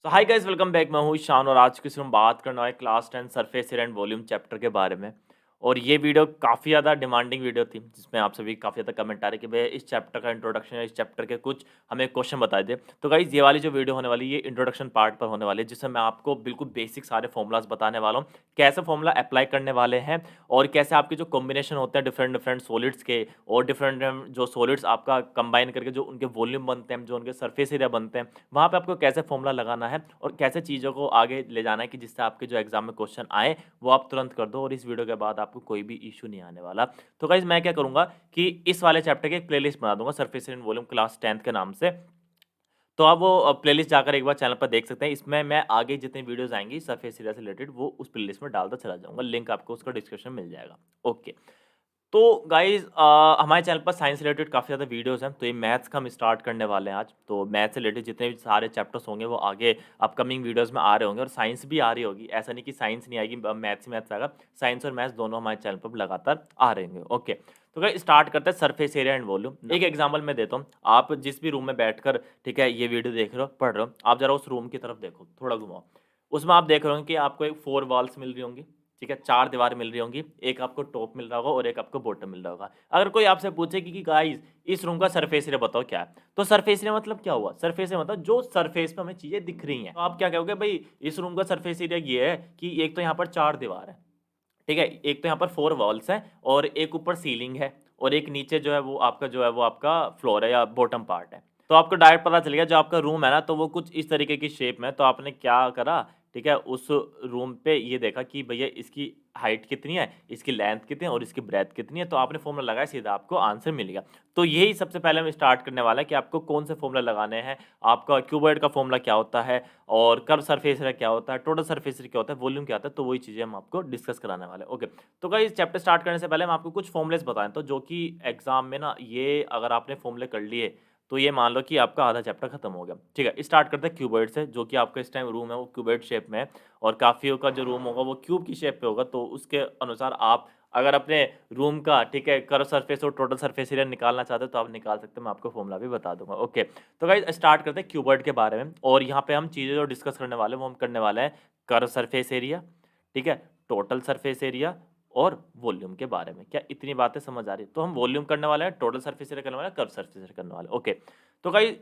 सो hi guys, welcome back. मैं हूँ ईशान और आज की हम बात करने वाले class 10 surface area and volume chapter के बारे में। और ये वीडियो काफ़ी ज़्यादा डिमांडिंग वीडियो थी, जिसमें आप सभी काफ़ी ज़्यादा कमेंट आ रहे कि भैया इस चैप्टर का इंट्रोडक्शन या इस चैप्टर के कुछ हमें क्वेश्चन बता दे। तो गाइस, ये वाली जो वीडियो होने वाली है, ये इंट्रोडक्शन पार्ट पर होने वाली है, जिसमें मैं आपको बिल्कुल बेसिक सारे फॉर्मूलाज बताने वाला हूँ, कैसे फॉर्मूला अप्लाई करने वाले हैं और कैसे आपके जो कॉम्बिनेशन होते हैं डिफरेंट डिफरेंट सॉलिड्स के और डिफरेंट जो सॉलिड्स आपका कंबाइन करके जो उनके वॉल्यूम बनते हैं, जो उनके सरफेस एरिया बनते हैं, वहाँ पे आपको कैसे फॉर्मूला लगाना है और कैसे चीज़ों को आगे ले जाना है कि जिससे आपके जो एग्जाम में क्वेश्चन आए वो आप तुरंत कर दो और इस वीडियो के बाद आपको कोई भी इशू नहीं आने वाला। तो गाइज, मैं क्या करूंगा कि इस वाले चैप्टर की एक प्लेलिस्ट बना दूंगा, सरफेस एंड वॉल्यूम क्लास 10 के नाम से। तो आप वो प्लेलिस्ट जाकर एक बार चैनल पर देख सकते हैं। इसमें मैं आगे जितनी वीडियोस आएंगी सरफेस एरिया से रिलेटेड, वो उस प्लेलिस्ट में डालता चला जाऊंगा। लिंक आपको उसका डिस्क्रिप्शन में मिल जाएगा। ओके। तो गाइज़, हमारे चैनल पर साइंस रिलेटेड काफ़ी ज़्यादा वीडियोज़ हैं। तो ये मैथ्स का हम स्टार्ट करने वाले हैं आज। तो मैथ्स से रिलेटेड जितने भी सारे चैप्टर्स होंगे वो आगे अपकमिंग वीडियोज़ में आ रहे होंगे और साइंस भी आ रही होगी। ऐसा नहीं कि साइंस नहीं आएगी, मैथ्स ही मैथ्स आएगा। साइंस और मैथ्स दोनों हमारे चैनल पर लगातार आ रहे होंगे। ओके। तो गाइस, स्टार्ट करते हैं सरफेस एरिया एंड वॉल्यूम। एक एग्जांपल मैं देता हूँ। आप जिस भी रूम में बैठकर, ठीक है, ये वीडियो देख रहे हो, पढ़ रहे हो, आप ज़रा उस रूम की तरफ देखो, थोड़ा घुमाओ। उसमें आप देख रहे होंगे कि आपको एक 4 वॉल्स मिल रही होंगी, ठीक है, 4 दीवार मिल रही होंगी। एक आपको टॉप मिल रहा होगा और एक आपको बॉटम मिल रहा होगा। अगर कोई आपसे पूछे कि गाइस इस रूम का सरफेस एरिया बताओ क्या है, तो सरफेस एरिया मतलब क्या हुआ? सरफेस एरिया मतलब जो सरफेस पे हमें चीजें दिख रही हैं। तो आप क्या कहोगे? भाई इस रूम का सरफेस एरिया ये है कि एक तो यहाँ पर 4 दीवार है, ठीक है, एक तो यहाँ पर 4 वॉल्स हैं और एक ऊपर सीलिंग है और एक नीचे जो है वो आपका फ्लोर है या बॉटम पार्ट है। तो आपको डायरेक्ट पता चल गया जो आपका रूम है ना, तो वो कुछ इस तरीके की शेप में है। तो आपने क्या करा, ठीक है, उस रूम पे ये देखा कि भैया इसकी हाइट कितनी है, इसकी लेंथ कितनी है और इसकी ब्रेथ कितनी है। तो आपने फॉर्मूला लगाया, सीधा आपको आंसर मिल गया। तो यही सबसे पहले हम स्टार्ट करने वाला है कि आपको कौन से फॉर्मूला लगाने हैं, आपका क्यूबॉइड का फॉर्मूला क्या होता है और कर्व सरफेस एरिया क्या होता है, टोटल सरफेस एरिया क्या होता है, वॉल्यूम क्या होता है। तो वही चीज़ें हम आपको डिस्कस कराने वाले हैं। ओके। तो गाइस, चैप्टर स्टार्ट करने से पहले हम आपको कुछ फॉर्मूलेस बताएं, तो जो कि एग्जाम में ना, ये अगर आपने फॉर्मूले कर लिए तो ये मान लो कि आपका आधा चैप्टर खत्म हो गया। ठीक है, स्टार्ट करते हैं क्यूबॉइड से। जो कि आपका इस टाइम रूम है वो क्यूबॉइड शेप में है और काफियों का जो रूम होगा वो क्यूब की शेप पे होगा। तो उसके अनुसार आप अगर अपने रूम का, ठीक है, कर्व सरफेस और टोटल सरफेस एरिया निकालना चाहते हो तो आप निकाल सकते हो। मैं आपको फॉर्मूला भी बता दूंगा। ओके। तो गाइस, स्टार्ट करते हैं क्यूबॉइड के बारे में। और यहाँ पे हम चीज़ें जो डिस्कस करने वाले हैं वो हम करने वाले हैं कर्व सरफेस एरिया, ठीक है, टोटल सरफेस एरिया और वॉल्यूम के बारे में। क्या इतनी बातें समझ आ रही है? तो हम वॉल्यूम करने वाले हैं, टोटल सरफेस एरिया करने वाले हैं, कर्व सरफेस एरिया करने वाले हैं। ओके। तो गाइस,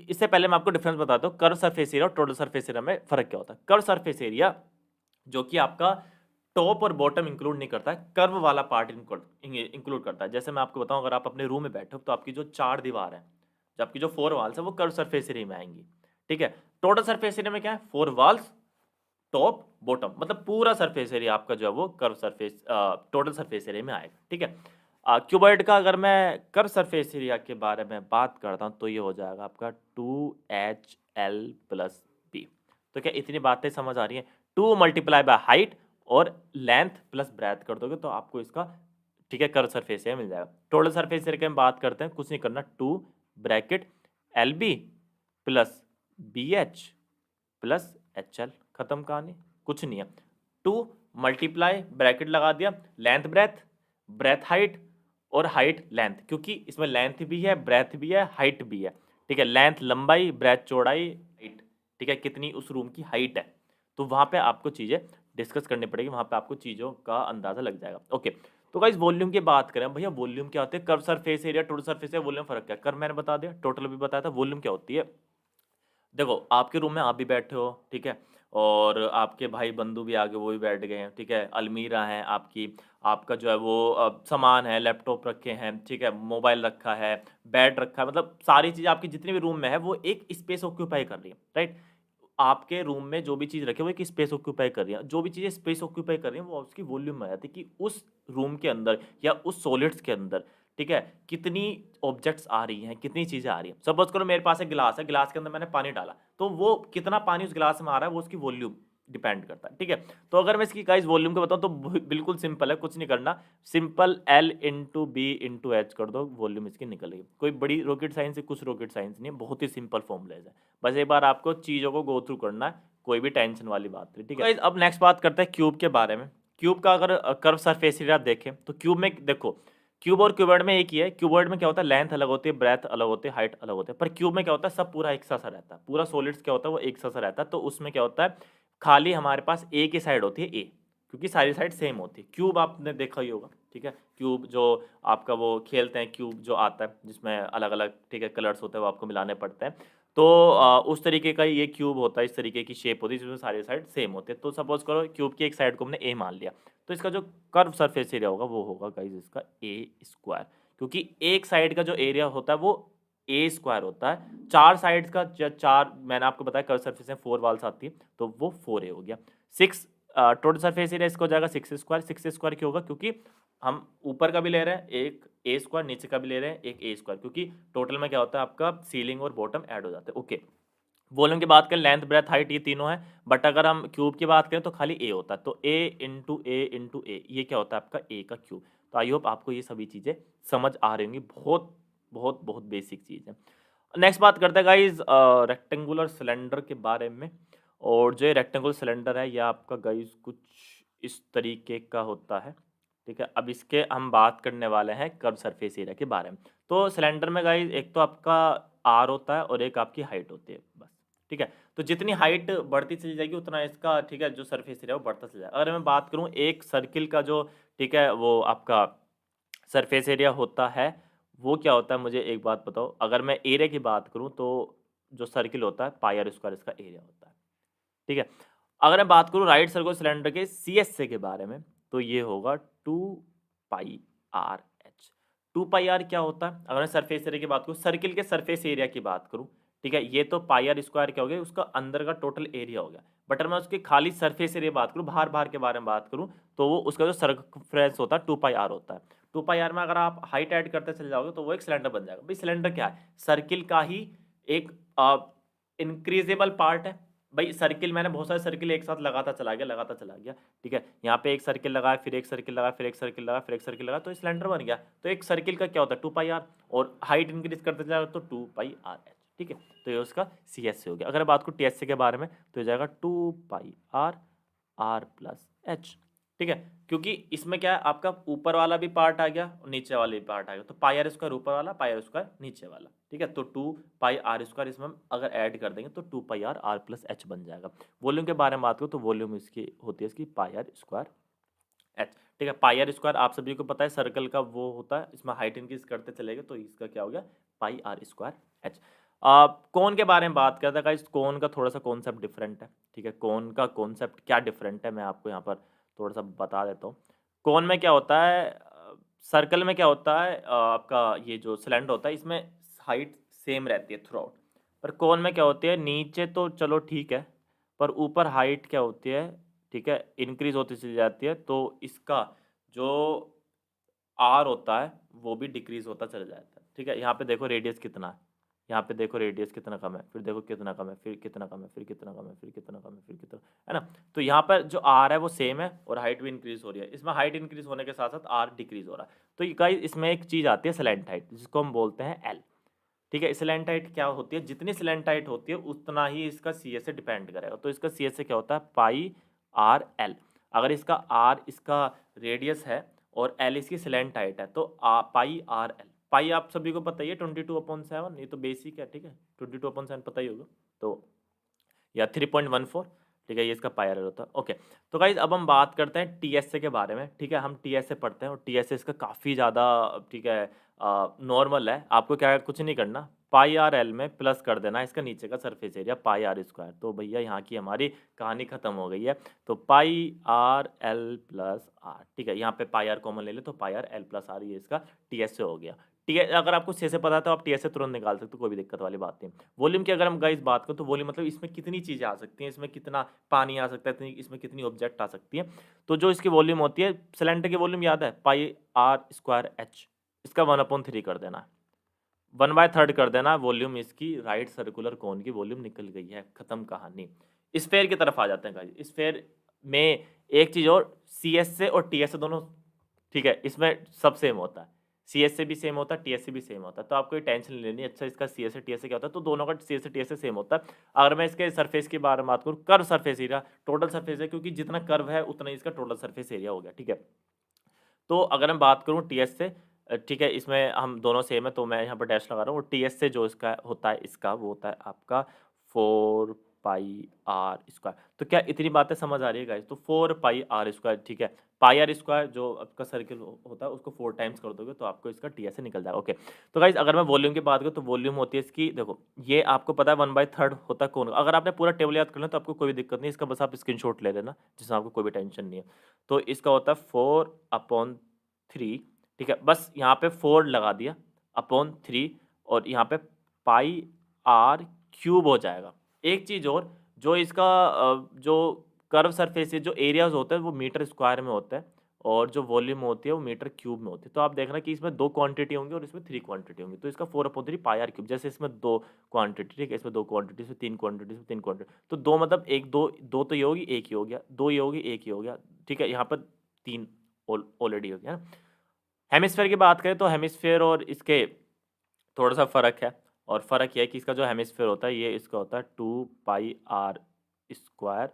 इससे पहले मैं आपको डिफरेंस बताता हूँ कर्व सरफेस एरिया और टोटल सरफेस एरिया में फर्क क्या होता है। कर्व सरफेस एरिया जो कि आपका टॉप और बॉटम इंक्लूड नहीं करता है, कर्व वाला पार्ट इंक्लूड करता है। जैसे मैं आपको बताऊं, अगर आप अपने रूम में बैठे हो तो आपकी जो 4 दीवार है, जो आपकी जो 4 वॉल्स है, वो कर्व सरफेस एरिया में आएंगी। ठीक है। टोटल सरफेस एरिया में क्या है? 4 वॉल्स, टॉप, बॉटम, मतलब पूरा सरफेस एरिया आपका जो है वो curve surface total surface area में आएगा। ठीक है। क्यूबॉइड का अगर मैं कर्व सरफेस एरिया के बारे में बात करता हूँ तो ये हो जाएगा आपका 2HL+B। तो क्या इतनी बातें समझ आ रही हैं? 2 मल्टीप्लाई बाय हाइट और लेंथ प्लस ब्रेथ कर दोगे तो आपको इसका, ठीक है, कर्व सरफेस एरिया मिल जाएगा। टोटल सरफेस एरिया की हम बात करते हैं, कुछ नहीं करना, 2 bracket LB plus BH plus HL, खत्म कहानी, कुछ नहीं है। 2 मल्टीप्लाई ब्रैकेट लगा दिया, लेंथ ब्रेथ, ब्रेथ हाइट और हाइट लेंथ, क्योंकि इसमें लेंथ भी है, ब्रेथ भी है, हाइट भी है। ठीक है, लेंथ लंबाई, ब्रेथ चौड़ाई, हाइट, ठीक है, कितनी उस रूम की हाइट है। तो वहां पे आपको चीजें डिस्कस करनी पड़ेगी, वहां पे आपको चीजों का अंदाजा लग जाएगा। ओके। तो गाइस, वॉल्यूम की बात करें भैया, वॉल्यूम क्या होती है? Curve surface area, total surface area, volume फर्क क्या है? कर्व मैंने बता दिया, टोटल भी बताया था। वॉल्यूम क्या होती है? देखो, आपके रूम में आप भी बैठे हो, ठीक है, और आपके भाई बंधु भी आगे वो भी बैठ गए हैं, ठीक है, अलमीरा है आपकी, आपका जो है वो सामान है, लैपटॉप रखे हैं, ठीक है, मोबाइल रखा है, बेड रखा है, मतलब सारी चीज़ आपकी जितनी भी रूम में है वो एक स्पेस ऑक्यूपाई कर रही है, राइट। आपके रूम में जो भी चीज़ रखी है वो एक स्पेस ऑक्यूपाई कर रही है। जो भी चीज़ें स्पेस ऑक्यूपाई कर रही हैं वो उसकी वॉल्यूम में आ जाती है कि उस रूम के अंदर या उस सॉलिड्स के अंदर, ठीक है, कितनी ऑब्जेक्ट्स आ रही हैं, कितनी चीज़ें आ रही हैं। सपोज करो मेरे पास एक गिलास है, गिलास के अंदर मैंने पानी डाला, तो वो कितना पानी उस गिलास में आ रहा है वो उसकी वॉल्यूम डिपेंड करता है। ठीक है। तो अगर मैं इसकी गाइस वॉल्यूम को बताऊं तो बिल्कुल सिंपल है, कुछ नहीं करना, सिंपल L/B/H कर दो, वॉल्यूम इसकी निकल गई। कोई बड़ी रॉकेट साइंस है, कुछ रॉकेट साइंस नहीं है, बहुत ही सिंपल फॉर्मूलेज है। बस एक बार आपको चीज़ों को गो थ्रू करना है, कोई भी टेंशन वाली बात नहीं। ठीक है। अब नेक्स्ट बात करते हैं क्यूब के बारे में। क्यूब का अगर कर्व सरफेस एरिया देखें तो क्यूब में देखो, क्यूब और क्यूबॉइड में एक ही है, क्यूबॉइड में क्या होता है, लेंथ अलग होती है, ब्रेथ अलग होती है, हाइट अलग होती है, पर क्यूब में क्या होता है, सब पूरा एक सा रहता है, पूरा सॉलिड्स क्या होता है वो एक सा रहता है। तो उसमें क्या होता है, खाली हमारे पास ए की साइड होती है ए, क्योंकि सारी साइड सेम होती है। क्यूब आपने देखा ही होगा, ठीक है, क्यूब जो आपका वो खेलते हैं, क्यूब जो आता है जिसमें अलग अलग, ठीक है, कलर्स होते हैं, वो आपको मिलाने पड़ते हैं। तो उस तरीके का ये क्यूब होता है, इस तरीके की शेप होती है जिसमें सारी साइड सेम होते हैं। तो सपोज करो क्यूब की एक साइड को हमने ए मान लिया, तो इसका जो कर्व सरफेस एरिया होगा वो होगा गाइज इसका ए स्क्वायर, क्योंकि एक साइड का जो एरिया होता है वो ए स्क्वायर होता है। चार साइड्स का चार, मैंने आपको बताया कर्व सरफेस में 4 वाल्स आती है, तो वो 4a हो गया। 6 टोटल सरफेस एरिया इसका हो जाएगा 6 स्क्वायर। 6 स्क्वायर क्यों होगा, क्योंकि हम ऊपर का भी ले रहे हैं एक ए स्क्वायर, नीचे का भी ले रहे हैं एक ए स्क्वायर, क्योंकि टोटल में क्या होता है आपका सीलिंग और बॉटम ऐड हो जाते हैं। ओके, वॉल्यूम की बात करें, लेंथ ब्रेथ हाइट ये तीनों है, बट अगर हम क्यूब की बात करें तो खाली ए होता है, तो ए, ये क्या होता है आपका ए का क्यूब। तो आई होप आपको ये सभी चीज़ें समझ आ रही होंगी, बहुत बहुत बहुत बेसिक चीज़ है। नेक्स्ट बात करते हैं गाइज रेक्टेंगुलर सिलेंडर के बारे में। और जो ये रेक्टेंगुलर सिलेंडर है ये आपका गाइज कुछ इस तरीके का होता है, ठीक है। अब इसके हम बात करने वाले हैं कर्व सरफेस एरिया के बारे में। तो सिलेंडर में गाइज एक तो आपका आर होता है और एक आपकी हाइट होती है, बस, ठीक है। तो जितनी हाइट बढ़ती चली जाएगी उतना इसका, ठीक है, जो सरफेस एरिया वो बढ़ता चला जाएगा। अगर मैं बात करूँ एक सर्किल का जो, ठीक है, वो आपका सरफेस एरिया होता है वो क्या होता है, मुझे एक बात बताओ। अगर मैं एरिया की बात करूँ तो जो सर्किल होता है पाई आर स्क्वायर इसका एरिया होता है, ठीक है। अगर मैं बात करूँ राइट सर्कुलर सिलेंडर के CSA के बारे में, तो ये होगा 2πr/h। 2πr क्या होता है, अगर मैं सरफेस एरिया की बात करूँ, सर्किल के सरफेस एरिया की बात करूँ, ठीक है, ये तो पाई आर स्क्वायर क्या हो गया, उसका अंदर का टोटल एरिया हो गया। बट अगर मैं उसके खाली सरफेस एरिया बात करूँ, बाहर बाहर के बारे में बात करूँ, तो वो उसका जो सर्कमफ्रेंस होता है 2πr होता है। 2πr में अगर आप हाइट ऐड करते चले जाओगे तो वो एक सिलेंडर बन जाएगा। भाई सिलेंडर क्या है, सर्किल का ही एक इंक्रीजेबल पार्ट है। भाई सर्किल, मैंने बहुत सारे सर्किल एक साथ लगाता चला गया, ठीक है। यहाँ पे एक सर्किल लगाया, फिर एक सर्किल लगाया, फिर एक सर्किल लगाया, फिर एक सर्किल लगाया, तो सिलेंडर बन गया। तो एक सर्किल का क्या होता है 2πr, और हाइट इंक्रीज करते जाएगा तो 2πr/h, ठीक है। तो ये उसका CSA हो गया। अगर बात करूँ TSA के बारे में तो हो जाएगा 2πr/r+h, ठीक है। क्योंकि इसमें क्या है, आपका ऊपर वाला भी पार्ट आ गया और नीचे वाला भी पार्ट आ गया, तो पाई आर स्क्वायर ऊपर वाला, पाई आर स्क्वायर नीचे वाला, ठीक है। तो 2πr² इसमें हम अगर ऐड कर देंगे तो 2πr/r+h बन जाएगा। वॉल्यूम के बारे में बात करूँ तो वॉल्यूम इसकी होती है इसकी पाई आर स्क्वायर h, ठीक है। पाई आर स्क्वायर आप सभी को पता है सर्कल का वो होता है, इसमें हाइट इंक्रीज करते चलेगा तो इसका क्या हो गया πr²h। कोन के बारे में बात करते हैं गाइस, कोन का थोड़ा सा कॉन्सेप्ट डिफरेंट है, ठीक है। कोन का कॉन्सेप्ट क्या डिफरेंट है मैं आपको यहाँ पर थोड़ा सा बता देता हूँ। कोन में क्या होता है, सर्कल में क्या होता है, आपका ये जो सिलेंडर होता है इसमें हाइट सेम रहती है थ्रू आउट, पर कोन में क्या होती है, नीचे तो चलो ठीक है, पर ऊपर हाइट क्या होती है, ठीक है, इंक्रीज होती चली जाती है। तो इसका जो आर होता है वो भी डिक्रीज होता चला जाता है, ठीक है। यहाँ पे देखो रेडियस कितना है, यहाँ पे देखो रेडियस कितना कम है, फिर देखो कितना कम है, फिर कितना कम है, फिर कितना कम है, फिर कितना कम है, फिर कितना, है ना। तो यहाँ पर जो आर है वो सेम है और हाइट भी इंक्रीज हो रही है, इसमें हाइट इंक्रीज होने के साथ साथ आर डिक्रीज हो रहा है। तो गाइस इसमें एक चीज़ आती है स्लैंट हाइट, जिसको हम बोलते हैं एल, ठीक है। स्लैंट हाइट क्या होती है, जितनी स्लैंट हाइट होती है उतना ही इसका CSA डिपेंड करेगा। तो इसका CSA क्या होता है πr/l। अगर इसका आर इसका रेडियस है और एल इसकी स्लैंट हाइट है तो πr/l। पाई आप सभी को पता ही है 22/7, ये तो बेसिक है, ठीक है, 22/7 पता ही होगा। तो या 3.14, ठीक है, ये इसका पाई आर होता है। ओके, तो गाइज अब हम बात करते हैं TSA के बारे में, ठीक है। हम TSA पढ़ते हैं और TSA इसका काफ़ी ज़्यादा, ठीक है, नॉर्मल है। आपको क्या कुछ नहीं करना, πr/l में प्लस कर देना इसका नीचे का सरफेस एरिया πr²। तो भैया यहाँ की हमारी कहानी खत्म हो गई है। तो πr/l+r, ठीक है, यहाँ पे πr कॉमन ले ले तो πr/l+r, ये इसका TSA हो गया, ठीक है। अगर आपको CSA पता है तो आप TSA तुरंत निकाल सकते हो, कोई भी दिक्कत वाली बात नहीं। वॉल्यूम की अगर हम गाइस बात करें तो वॉल्यूम मतलब इसमें कितनी चीज़ें आ सकती हैं, इसमें कितना पानी आ सकता है, इसमें कितनी ऑब्जेक्ट आ सकती है। तो जो इसकी वॉल्यूम होती है, सिलेंडर की वॉल्यूम याद है πr²h, इसका 1/3 कर देना, 1/3 कर देना वॉल्यूम इसकी, राइट सर्कुलर कोन की वॉल्यूम निकल गई है, खत्म कहानी। स्फेयर की तरफ आ जाते हैं गाइस। स्फेयर में एक चीज़ और, CSA और TSA दोनों, ठीक है, इसमें सब सेम होता है, CSA भी सेम होता है, TSA भी सेम होता है। तो आपको ये टेंशन नहीं लेनी। अच्छा इसका CSA TSA क्या होता है, तो दोनों का CSA TSA सेम होता है। अगर मैं इसके सरफेस के बारे में बात करूँ, curve surface area, total surface है, क्योंकि जितना कर्व है उतना ही इसका टोटल सरफेस एरिया हो गया, ठीक है। तो अगर मैं बात करूँ TSA ठीक है, इसमें हम दोनों सेम है तो मैं यहाँ पर डैश लगा रहा हूँ, और टीएस से जो इसका होता है, इसका वो होता है आपका 4 पाई आर स्क्वायर। तो क्या इतनी बातें समझ आ रही है गाइस? तो 4 पाई आर स्क्वायर, ठीक है, पाई आर स्क्वायर जो आपका सर्किल होता है उसको 4 टाइम्स कर दोगे तो आपको इसका टीएस से निकल जाएगा। ओके, तो गाइस अगर मैं वॉल्यूम की बात करूँ तो वॉल्यूम होती है इसकी, देखो ये आपको पता है 1/3 होता है कौन। अगर आपने पूरा टेबल याद कर लें तो आपको कोई भी दिक्कत नहीं, इसका बस आप स्क्रीनशॉट ले लेना जिसमें आपको कोई भी टेंशन नहीं है। तो इसका होता है 4/3, ठीक है, बस यहाँ पे 4 लगा दिया अपॉन 3, और यहाँ पे पाई आर क्यूब हो जाएगा। एक चीज़ और, जो इसका जो कर्व सरफेस है, जो एरियाज होते हैं वो मीटर स्क्वायर में होते हैं, और जो वॉल्यूम होती है वो मीटर क्यूब में होती है। तो आप देखना कि इसमें 2 क्वांटिटी होंगी और इसमें 3 क्वांटिटी होंगी। तो इसका 4/3 पाई आर क्यूब, जैसे इसमें 2 क्वांटिटी, ठीक है, इसमें 2 क्वांटिटी, इसमें 3 क्वांटिटी, इसमें 3 क्वांटिटी, तो 2 मतलब 1 2 2 तो ये होगी, 1 ही हो गया, 2 ये होगी, 1 ही हो गया, ठीक है, यहाँ पर 3 ऑलरेडी हो गया ना। हेमिस्फेयर की बात करें तो हेमिस्फेयर और इसके थोड़ा सा फ़र्क है, और फ़र्क यह है कि इसका जो हेमिस्फेयर होता है ये इसका होता है 2 pi r square.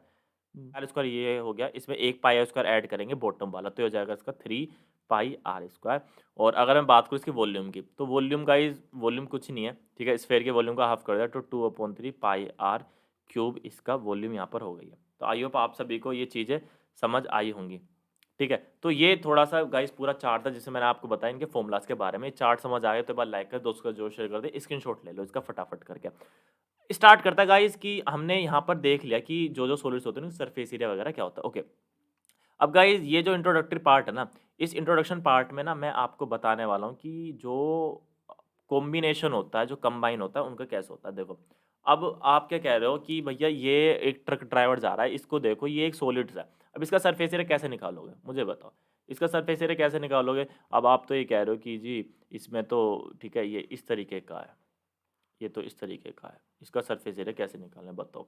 Are square ये हो गया, इसमें 1 पाई आर स्क्वायर ऐड करेंगे बॉटम वाला, तो ये हो जाएगा इसका 3 पाई आर स्क्वायर। और अगर मैं बात करूँ इसकी वॉल्यूम की, तो वॉल्यूम गाइस, वॉल्यूम कुछ नहीं है, ठीक है, स्फेयर के वॉल्यूम का हाफ कर दिया तो 2/3 पाई आर क्यूब इसका वॉल्यूम यहाँ पर हो गई है। तो आई होप आप सभी को ये चीज़ें समझ आई होंगी, ठीक है। तो ये थोड़ा-सा गाइस पूरा चार्ट था जिसमें मैंने आपको बताया इनके फ़ॉर्मूलाज़ के बारे में। चार्ट समझ आया तो एक बार लाइक कर, दोस्तों के साथ ज़रूर शेयर कर दें, स्क्रीनशॉट ले लो इसका फटाफट करके। स्टार्ट करता है गाइस कि हमने यहाँ पर देख लिया कि जो-जो सॉलिड्स होते हैं ना, सरफेस एरिया वगैरह क्या होता है, ओके। अब गाइस ये जो इंट्रोडक्टरी पार्ट है ना, इस इंट्रोडक्शन पार्ट में ना मैं आपको बताने वाला हूँ कि जो कॉम्बिनेशन होता है, जो कंबाइन होता है, उनका कैसे होता है। देखो, अब आप क्या कह रहे हो कि भैया ये एक ट्रक ड्राइवर जा रहा है, इसको देखो ये एक सॉलिड्स है। अब इसका सरफेस एरिया कैसे निकालोगे? मुझे बताओ। इसका सरफेस एरिया कैसे निकालोगे? अब आप तो ये कह रहे हो कि जी इसमें तो ठीक है, ये इस तरीके का है, ये तो इस तरीके का है। इसका सरफेस एरिया कैसे निकालना है बताओ?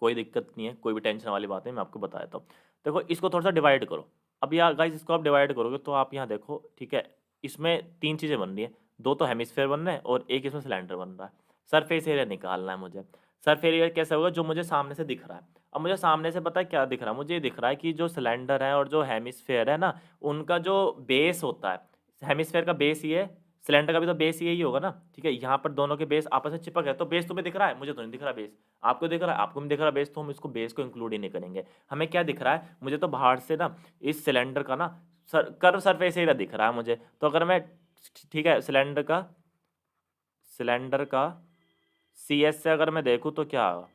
कोई दिक्कत नहीं है, कोई भी टेंशन वाली बात नहीं, मैं आपको बता देता हूँ। देखो इसको थोड़ा-सा डिवाइड करो। अब यहाँ गाइस इसको आप डिवाइड करोगे तो आप यहाँ देखो, ठीक है, इसमें 3 चीज़ें बन रही हैं। 2 तो हेमिस्फीयर बन रहे हैं और 1 इसमें सिलेंडर बन रहा है। सरफेस एरिया निकालना है मुझे। सरफेस एरिया कैसे होगा? जो मुझे सामने से दिख रहा है। अब मुझे सामने से पता है क्या दिख रहा है? मुझे ये दिख रहा है कि जो सिलेंडर है और जो हेमिस्फीयर है ना, उनका जो बेस होता है, हेमिस्फीयर का बेस ये है, सिलेंडर का भी तो बेस यही होगा ना, ठीक है? यहाँ पर दोनों के बेस आपस में चिपक है, तो बेस तुम्हें दिख रहा है, मुझे तो नहीं दिख रहा बेस। आपको दिख रहा है? आपको नहीं दिख रहा बेस, तो हम इसको बेस को इंक्लूड ही नहीं करेंगे। हमें क्या दिख रहा है? मुझे तो बाहर से ना इस सिलेंडर का ना कर्व सरफेस एरिया दिख रहा है मुझे। तो अगर मैं, ठीक है, सिलेंडर का सी एस से अगर मैं देखूँ तो क्या होगा?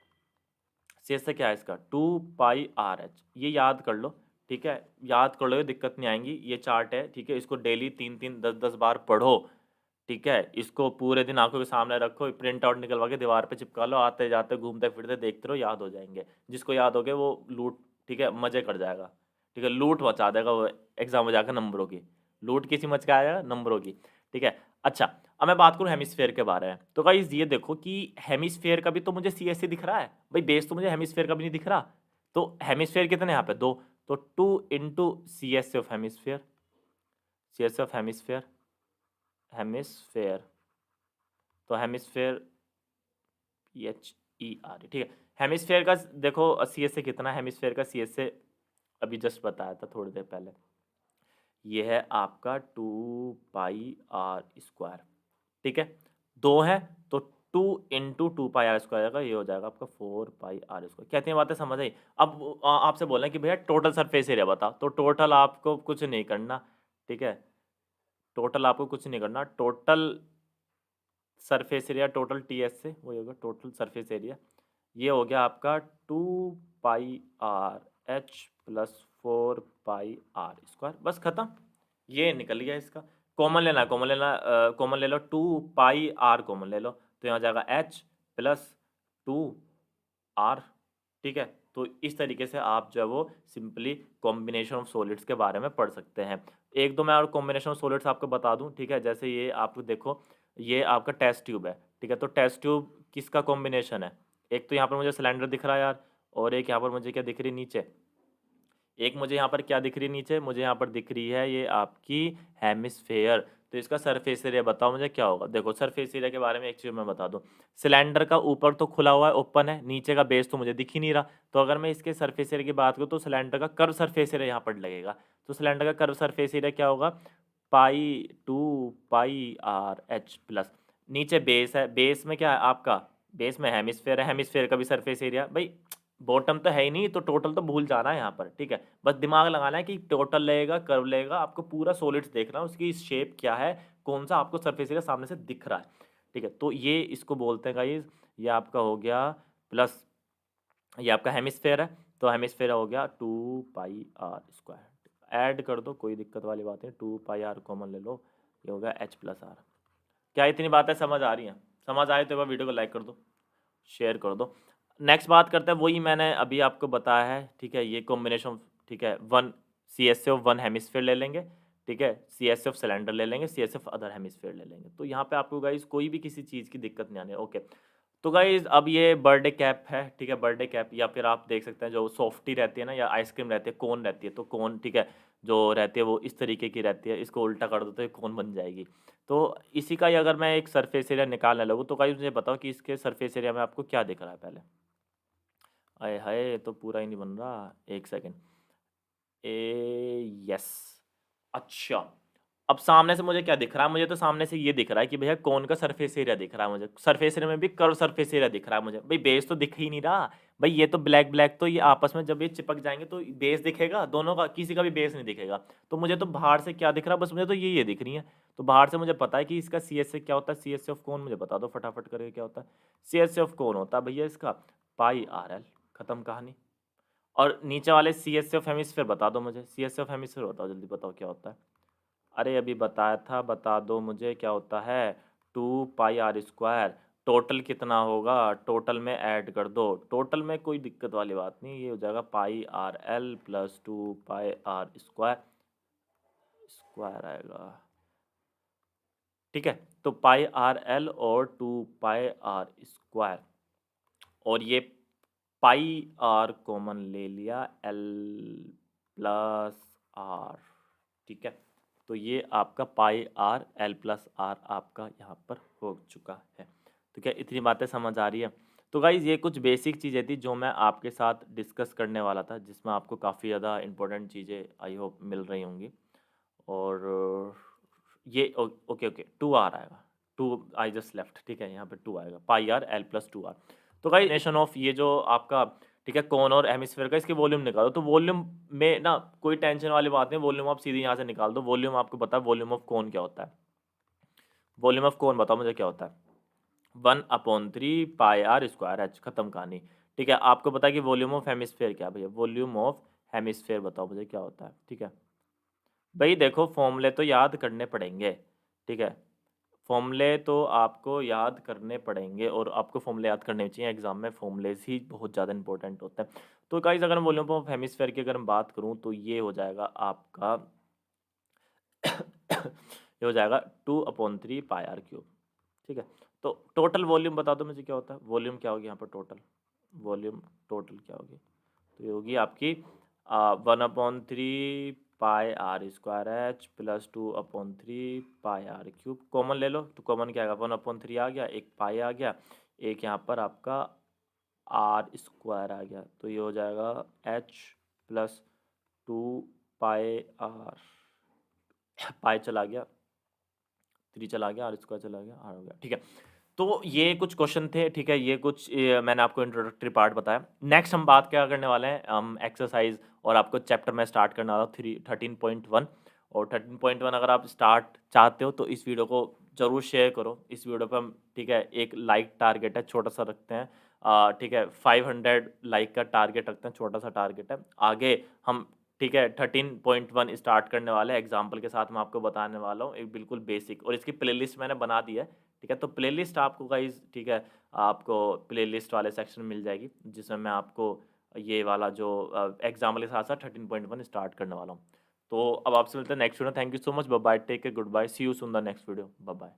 सी एस से क्या है इसका? 2 पाई आर एच, ये याद कर लो, ठीक है? याद कर लो, ये दिक्कत नहीं आएंगी। ये चार्ट है, ठीक है? इसको डेली 3-3 10-10 बार पढ़ो, ठीक है? इसको पूरे दिन आंखों के सामने रखो, प्रिंट आउट निकलवा के दीवार पे चिपका लो, आते जाते घूमते फिरते देखते रहो, याद हो जाएंगे। जिसको याद हो गए वो लूट, ठीक है, मजे कर जाएगा, ठीक है, लूट मचा देगा वो एग्जाम में जाकर नंबरों की। लूट किसी मचकाएगा? नंबरों की, ठीक है। अच्छा, अब मैं बात करूँ हेमिस्फेयर के बारे में, तो गाइस ये देखो कि हेमिस्फेयर का भी तो मुझे सी एस सी दिख रहा है भाई, बेस तो मुझे हेमिस्फेयर का भी नहीं दिख रहा। तो हेमिस्फेयर कितने यहाँ पे? 2, तो 2 into C S of hemisphere, C S of hemisphere, hemisphere, तो हेमिस्फेयर एच ई आर, ठीक है। हेमिस्फेयर का देखो सी एस से कितना, हेमिस्फेयर का सी एस से अभी जस्ट बताया था थोड़ी देर पहले, ये है आपका 2 पाई आर स्क्वायर, ठीक है। 2 है तो 2 इंटू 2 पाई आर स्क्वायर का ये हो जाएगा आपका 4 पाई आर स्क्वायर। कहते हैं बातें समझ आई? अब आपसे बोल रहे हैं कि भैया टोटल सरफेस एरिया बता, तो टोटल आपको कुछ नहीं करना, ठीक है, टोटल आपको कुछ नहीं करना, total surface area, total T S से वही होगा टोटल सरफेस एरिया, ये हो गया आपका 2 pi r h plus 4 pi r square, बस खत्म, ये निकल गया इसका। कॉमन लेना है, कॉमन लेना, कॉमन ले लो, 2 पाई आर कॉमन ले लो, तो यहाँ जाएगा एच प्लस 2 आर, ठीक है। तो इस तरीके से आप जो है वो सिंपली कॉम्बिनेशन ऑफ सॉलिड्स के बारे में पढ़ सकते हैं। एक दो मैं और कॉम्बिनेशन ऑफ सॉलिड्स आपको बता दूं, ठीक है, जैसे ये आप देखो, ये आपका टेस्ट ट्यूब है, ठीक है, तो टेस्ट ट्यूब किसका कॉम्बिनेशन है? एक तो यहाँ पर मुझे सिलेंडर दिख रहा है यार, और एक यहाँ पर मुझे क्या दिख रही है नीचे, एक मुझे यहाँ पर क्या दिख रही है नीचे, मुझे यहाँ पर दिख रही है ये आपकी हेमिस्फेयर। तो इसका सरफेस एरिया बताओ मुझे क्या होगा? देखो सरफेस एरिया के बारे में एक चीज़ मैं बता दूं, सिलेंडर का ऊपर तो खुला हुआ है, ओपन है, नीचे का बेस तो मुझे दिख ही नहीं रहा। तो अगर मैं इसके सरफेस एरिया की बात करूँ तो सिलेंडर का कर्व सरफेस एरिया यहाँ पर लगेगा। तो सिलेंडर का कर्व सरफेस एरिया क्या होगा? पाई 2 पाई आर एच प्लस, नीचे बेस है, बेस में क्या है आपका, बेस में हेमिस्फेयर है, हेमिस्फेयर का भी सरफेस एरिया भाई, बॉटम तो है ही नहीं तो टोटल तो भूल जाना है यहाँ पर, ठीक है। बस दिमाग लगाना है कि टोटल लगेगा, कर्व लगेगा, आपको पूरा सॉलिड्स देखना है, उसकी शेप क्या है, कौन सा आपको सरफेस एरिया सामने से दिख रहा है, ठीक है। तो ये इसको बोलते हैं गाइस, ये आपका हो गया प्लस, ये आपका हेमिस्फेयर है, तो हेमिस्फेयर हो गया 2 पाई आर स्क्वायर, ऐड कर दो, कोई दिक्कत वाली बात नहीं, 2 पाई आर कॉमन ले लो, ये हो गया एच प्लस आर। क्या इतनी बातें समझ आ रही हैं? समझ आए तो एक बार वीडियो को लाइक कर दो, शेयर कर दो। नेक्स्ट बात करते हैं, वही मैंने अभी आपको बताया है, ठीक है, ये कॉम्बिनेशन, ठीक है, one C S F one hemisphere ले लेंगे, ठीक है, सी एस एफ सिलेंडर ले लेंगे, C S F other hemisphere ले लेंगे, तो यहाँ पे आपको गाइस कोई भी किसी चीज़ की दिक्कत नहीं आनी है, ओके। तो गाइज अब ये बर्थडे कैप है, ठीक है, बर्थडे कैप, या फिर आप देख सकते हैं जो सॉफ्टी रहती है ना, या आइसक्रीम रहती है, कोन रहती है, तो कोन, ठीक है, जो रहती है वो इस तरीके की रहती है, इसको उल्टा कर दो तो ये कोन बन जाएगी। तो इसी का ही अगर मैं एक सरफेस एरिया निकालने लगूँ, तो गाइज मुझे बताओ कि इसके सरफेस एरिया में आपको क्या दिख रहा है पहले। अरे हाय, तो पूरा ही नहीं बन रहा, एक सेकेंड, यस, अच्छा। अब सामने से मुझे क्या दिख रहा है, मुझे तो सामने से ये दिख रहा है कि भैया कौन का सरफेस एरिया दिख रहा है, मुझे सरफेस एरिया में भी कर्व सरफेस एरिया दिख रहा है मुझे, भाई बेस तो दिख ही नहीं रहा भाई, ये तो ब्लैक ब्लैक, तो ये आपस में जब ये चिपक जाएंगे तो बेस दिखेगा, दोनों का किसी का भी बेस नहीं दिखेगा। तो मुझे तो बाहर से क्या दिख रहा है, बस मुझे तो ये दिख रही है, तो बाहर से मुझे पता है कि इसका सी एस क्या होता है, सी एस एफ कौन, मुझे बता दो फटाफट करके क्या होता है। सी एस एफ कौन होता है भैया इसका, पाई आर एल, खत्म कहानी। और नीचे वाले सी एस एफ हेमिस्फेयर बता दो मुझे, सी एस एफ हेमिस्फेयर बताओ, जल्दी बताओ क्या होता है। अरे अभी बताया था, बता दो मुझे क्या होता है, 2 पाई आर स्क्वायर, टोटल कितना होगा, टोटल में ऐड कर दो, टोटल में कोई दिक्कत वाली बात नहीं, ये हो जाएगा pi r l plus 2 pi r square, square आएगा, ठीक है। तो पाई आर एल और 2 पाई आर स्क्वायर, और ये पाई आर कॉमन ले लिया, एल प्लस आर, ठीक है। तो ये आपका पाई आर एल प्लस आर आपका यहाँ पर हो चुका है। तो क्या इतनी बातें समझ आ रही है? तो गाइज ये कुछ बेसिक चीज़ें थी जो मैं आपके साथ डिस्कस करने वाला था, जिसमें आपको काफ़ी ज़्यादा इंपॉर्टेंट चीज़ें आई होप मिल रही होंगी। और ये ओके ओके 2 आर आएगा, 2 आई जस्ट लेफ्ट, ठीक है, यहाँ पे 2 आएगा, पाई आर एल प्लस 2 आर। तो गाइज नेशन ऑफ ये जो आपका, ठीक है, कौन और हेमिस्फेयर का, इसके वॉल्यूम निकालो, तो वॉल्यूम में ना कोई टेंशन वाली बात नहीं, वॉल्यूम आप सीधे यहाँ से निकाल दो, वॉल्यूम आपको पता है वॉल्यूम ऑफ कौन क्या होता है, वॉल्यूम ऑफ कौन बताओ मुझे क्या होता है, 1/3 पाई आर स्क्वायर एच, खत्म कहानी, ठीक है। आपको पता है कि वॉल्यूम ऑफ हेमिस्फेयर क्या है भैया, वॉल्यूम ऑफ हेमिस्फेयर बताओ मुझे क्या होता है, ठीक है। भाई देखो फॉर्मूले तो याद करने पड़ेंगे, ठीक है, फॉर्मूले तो आपको याद करने पड़ेंगे, और आपको फॉर्मूले याद करने चाहिए, एग्जाम में फॉर्मूलेज ही बहुत ज़्यादा इंपॉर्टेंट होते हैं। तो गाइस अगर मैं वॉल्यूम ऑफ हेमिस्फेयर की अगर मैं बात करूँ, तो ये हो जाएगा आपका ये हो जाएगा 2/3 पाई आर क्यूब, ठीक है। तो टोटल वॉल्यूम बता दो मुझे क्या होता है, वॉल्यूम क्या होगी यहाँ पर, टोटल वॉल्यूम, टोटल क्या होगी, तो ये होगी आपकी 1/3 pi r square h plus 2/3 pi r cube, common ले लो, तो कॉमन क्या आएगा, 1/3 आ गया, एक पाई आ गया, एक यहाँ पर आपका आर स्क्वायर आ गया, तो ये हो जाएगा एच प्लस 2 पाई आर, पाई चला गया, 3 चला गया, आर स्क्वायर चला गया, आर हो गया, ठीक है। तो ये कुछ क्वेश्चन थे, ठीक है, ये कुछ मैंने आपको इंट्रोडक्टरी पार्ट बताया। नेक्स्ट हम बात क्या करने वाले हैं, हम एक्सरसाइज और आपको चैप्टर में स्टार्ट करने वाला हूँ 13.1, और 13.1 अगर आप स्टार्ट चाहते हो तो इस वीडियो को ज़रूर शेयर करो, इस वीडियो पे हम, ठीक है, एक लाइक टारगेट है, छोटा सा रखते हैं, ठीक है, 500 लाइक का टारगेट रखते हैं, छोटा सा टारगेट है। आगे हम, ठीक है, 13.1 स्टार्ट करने वाले हैं, एग्जाम्पल के साथ मैं आपको बताने वाला हूँ, एक बिल्कुल बेसिक, और इसकी प्लेलिस्ट मैंने बना दी है, ठीक है। तो प्लेलिस्ट आपको गाइज, ठीक है, आपको प्लेलिस्ट वाले सेक्शन में मिल जाएगी, जिसमें मैं आपको ये वाला जो एग्जाम्पल के साथ साथ 13.1 स्टार्ट करने वाला हूँ। तो अब आपसे मिलते हैं next video, thank you so much, bye bye, take care, goodbye, see you soon the next video, bye bye.